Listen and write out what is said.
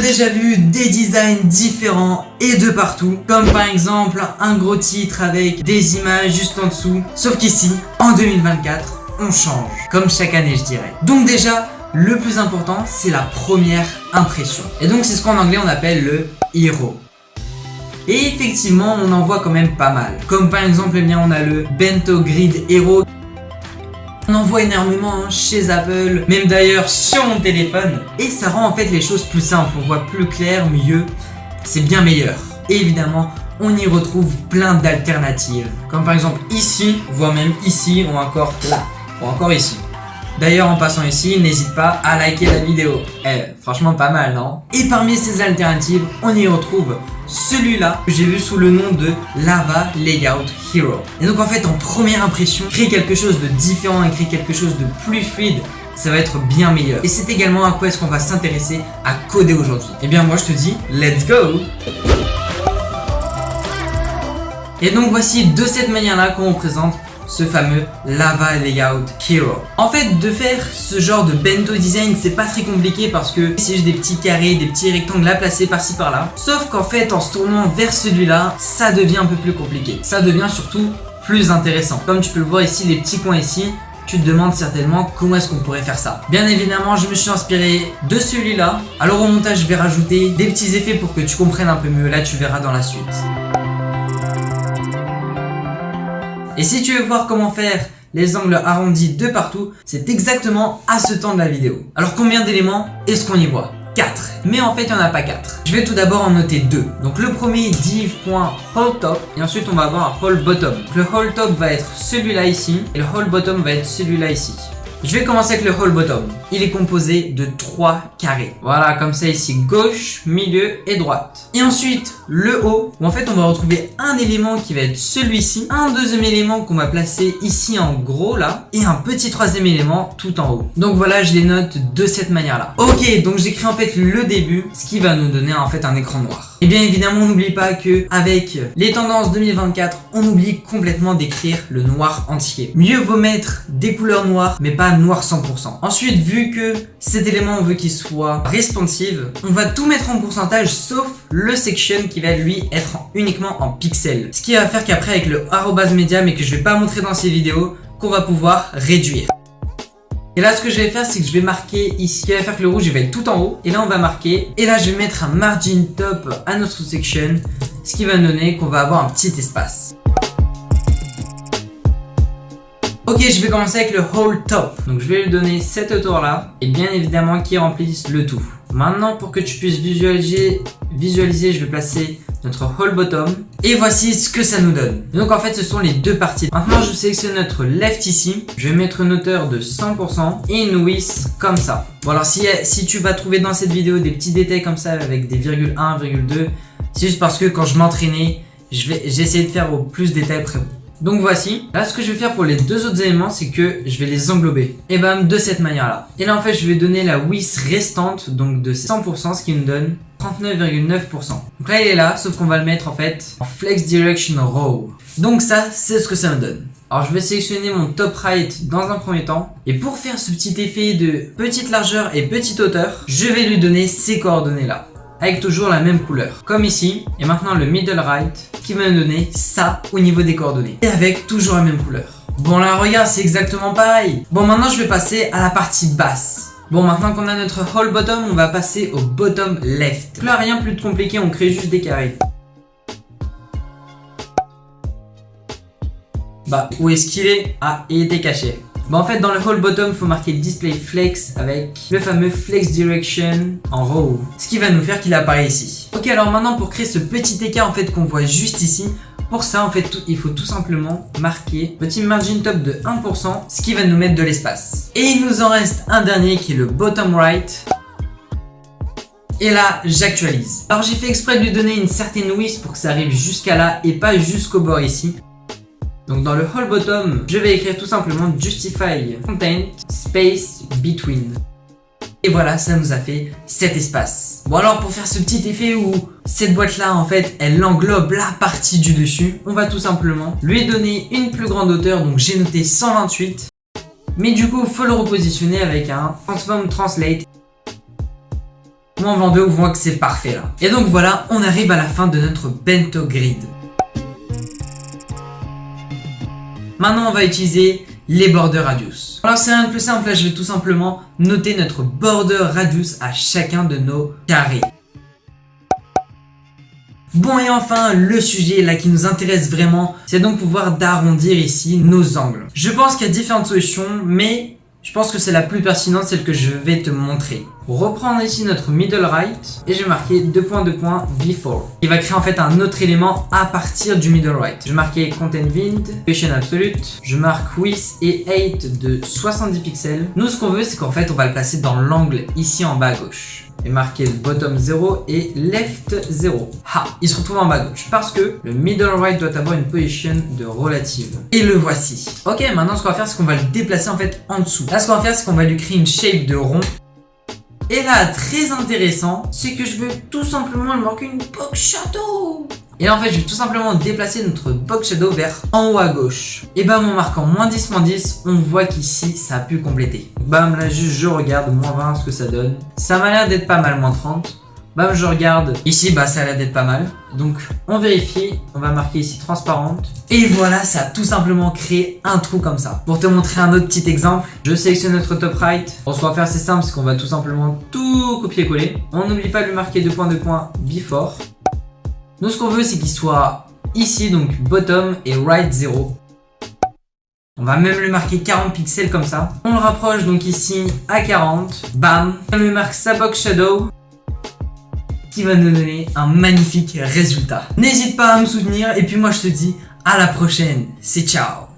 déjà vu des designs différents et de partout, comme par exemple un gros titre avec des images juste en dessous. Sauf qu'ici, en 2024, on change, comme chaque année je dirais. Donc déjà, le plus important, c'est la première impression. Et donc c'est ce qu'en anglais on appelle le hero. Et effectivement, on en voit quand même pas mal. Comme par exemple, eh bien, on a le Bento Grid Hero. On en voit énormément chez Apple, même d'ailleurs sur mon téléphone. Et ça rend en fait les choses plus simples, on voit plus clair, mieux, c'est bien meilleur. Et évidemment, on y retrouve plein d'alternatives. Comme par exemple ici, voire même ici, ou encore là, ou encore ici. D'ailleurs, en passant ici, n'hésite pas à liker la vidéo. Franchement pas mal, non? Et parmi ces alternatives, on y retrouve celui-là que j'ai vu sous le nom de Lava Layout Hero. Et donc en fait, en première impression, créer quelque chose de différent et créer quelque chose de plus fluide, ça va être bien meilleur. Et c'est également à quoi est-ce qu'on va s'intéresser à coder aujourd'hui. Et bien moi je te dis, let's go! Et donc voici de cette manière-là qu'on représente ce fameux Lava Layout Hero. En fait, de faire ce genre de bento design, c'est pas très compliqué parce que c'est juste des petits carrés, des petits rectangles à placer par-ci par-là. Sauf qu'en fait, en se tournant vers celui-là, ça devient un peu plus compliqué. Ça devient surtout plus intéressant. Comme tu peux le voir ici, les petits coins ici, tu te demandes certainement comment est-ce qu'on pourrait faire ça. Bien évidemment, je me suis inspiré de celui-là. Alors au montage, je vais rajouter des petits effets pour que tu comprennes un peu mieux. Là, tu verras dans la suite. Et si tu veux voir comment faire les angles arrondis de partout, c'est exactement à ce temps de la vidéo. Alors combien d'éléments est-ce qu'on y voit? 4. Mais en fait il n'y en a pas 4. Je vais tout d'abord en noter 2. Donc le premier div.holeTop et ensuite on va avoir un holeBottom. Le holeTop va être celui-là ici et le holeBottom va être celui-là ici. Je vais commencer avec le holeBottom. Il est composé de 3 carrés. Voilà, comme ça ici, gauche, milieu et droite. Et ensuite, le haut, où en fait on va retrouver un élément qui va être celui-ci, un deuxième élément qu'on va placer ici en gros là, et un petit troisième élément tout en haut. Donc voilà, je les note de cette manière-là. Ok, donc j'écris en fait le début, ce qui va nous donner en fait un écran noir. Et bien évidemment, on n'oublie pas que avec les tendances 2024, on oublie complètement d'écrire le noir entier. Mieux vaut mettre des couleurs noires, mais pas noir 100%. Ensuite, vu que cet élément, on veut qu'il soit responsive, on va tout mettre en pourcentage, sauf le section qui va lui être uniquement en pixels. Ce qui va faire qu'après, avec le @media, mais que je vais pas montrer dans ces vidéos, qu'on va pouvoir réduire. Et là, ce que je vais faire, c'est que je vais marquer ici, ce qui va faire que le rouge il va être tout en haut. Et là, on va marquer. Et là, je vais mettre un margin top à notre section, ce qui va donner qu'on va avoir un petit espace. Ok, je vais commencer avec le whole top. Donc, je vais lui donner cette hauteur-là. Et bien évidemment, qui remplisse le tout. Maintenant, pour que tu puisses visualiser, je vais placer notre whole bottom. Et voici ce que ça nous donne. Donc en fait, ce sont les deux parties. Maintenant, je sélectionne notre left ici. Je vais mettre une hauteur de 100% et une width comme ça. Bon alors, si tu vas trouver dans cette vidéo des petits détails comme ça avec des virgules 1, virgule 2, c'est juste parce que quand je m'entraînais, j'ai essayé de faire au plus détail près. Donc voici, là ce que je vais faire pour les deux autres éléments, c'est que je vais les englober. Et bam, de cette manière-là. Et là en fait, je vais donner la width restante, donc de 100%, ce qui nous donne 39,9%. Donc là il est là, sauf qu'on va le mettre en fait en Flex Direction Row. Donc ça, c'est ce que ça me donne. Alors je vais sélectionner mon top right dans un premier temps. Et pour faire ce petit effet de petite largeur et petite hauteur, je vais lui donner ces coordonnées là. Avec toujours la même couleur, comme ici. Et maintenant le middle right qui va me donner ça au niveau des coordonnées. Et avec toujours la même couleur. Bon là regarde, c'est exactement pareil. Bon maintenant je vais passer à la partie basse. Bon maintenant qu'on a notre whole bottom, on va passer au bottom left. Là rien plus de compliqué, on crée juste des carrés. Bah où est-ce qu'il est? Ah, il était caché. Bah en fait dans le whole bottom, il faut marquer display flex avec le fameux flex direction en row. Ce qui va nous faire qu'il apparaît ici. Ok, alors maintenant pour créer ce petit écart en fait qu'on voit juste ici, pour ça en fait il faut tout simplement marquer petit margin top de 1%, ce qui va nous mettre de l'espace. Et il nous en reste un dernier qui est le bottom right. Et là, j'actualise. Alors j'ai fait exprès de lui donner une certaine width pour que ça arrive jusqu'à là et pas jusqu'au bord ici. Donc dans le whole bottom, je vais écrire tout simplement justify content space between. Et voilà, ça nous a fait cet espace. Bon alors pour faire ce petit effet où cette boîte là en fait elle englobe la partie du dessus, on va tout simplement lui donner une plus grande hauteur, donc j'ai noté 128. Mais du coup il faut le repositionner avec un transform translate. ou en blanc 2, on voit que c'est parfait là. Et donc voilà, on arrive à la fin de notre bento grid. Maintenant, on va utiliser les border radius. Alors c'est rien de plus simple, là je vais tout simplement noter notre border radius à chacun de nos carrés. Bon et enfin, le sujet là qui nous intéresse vraiment, c'est donc pouvoir d'arrondir ici nos angles. Je pense qu'il y a différentes solutions, mais je pense que c'est la plus pertinente, celle que je vais te montrer. Pour reprendre ici notre middle right, et je vais marquer 2 points before. Il va créer en fait un autre élément à partir du middle right. Je vais marquer content vid, position absolute, je marque width et height de 70 pixels. Nous ce qu'on veut c'est qu'en fait on va le placer dans l'angle ici en bas à gauche. Et marquer bottom 0 et left 0. Ha! Il se retrouve en bas à gauche parce que le middle right doit avoir une position de relative. Et le voici. Ok, maintenant ce qu'on va faire c'est qu'on va le déplacer en fait en dessous. Là ce qu'on va faire c'est qu'on va lui créer une shape de rond. Et là, très intéressant, c'est que je veux tout simplement lui marquer une box shadow. Et là en fait je vais tout simplement déplacer notre box shadow vers en haut à gauche. Et bam, en marquant -10, on voit qu'ici ça a pu compléter. Bam, là juste je regarde -20 ce que ça donne. Ça m'a l'air d'être pas mal, -30. Bam, je regarde. Ici, bah ça a l'air d'être pas mal. Donc on vérifie, on va marquer ici transparente. Et voilà, ça a tout simplement créé un trou comme ça. Pour te montrer un autre petit exemple, je sélectionne notre top right. Bon, ce qu'on va faire c'est simple, c'est qu'on va tout simplement tout copier-coller. On n'oublie pas de lui marquer 2 points before. Nous ce qu'on veut c'est qu'il soit ici, donc bottom et right 0. On va même lui marquer 40 pixels comme ça. On le rapproche donc ici à 40. Bam. On lui marque sa box shadow, qui va nous donner un magnifique résultat. N'hésite pas à me soutenir et puis moi je te dis à la prochaine. C'est ciao.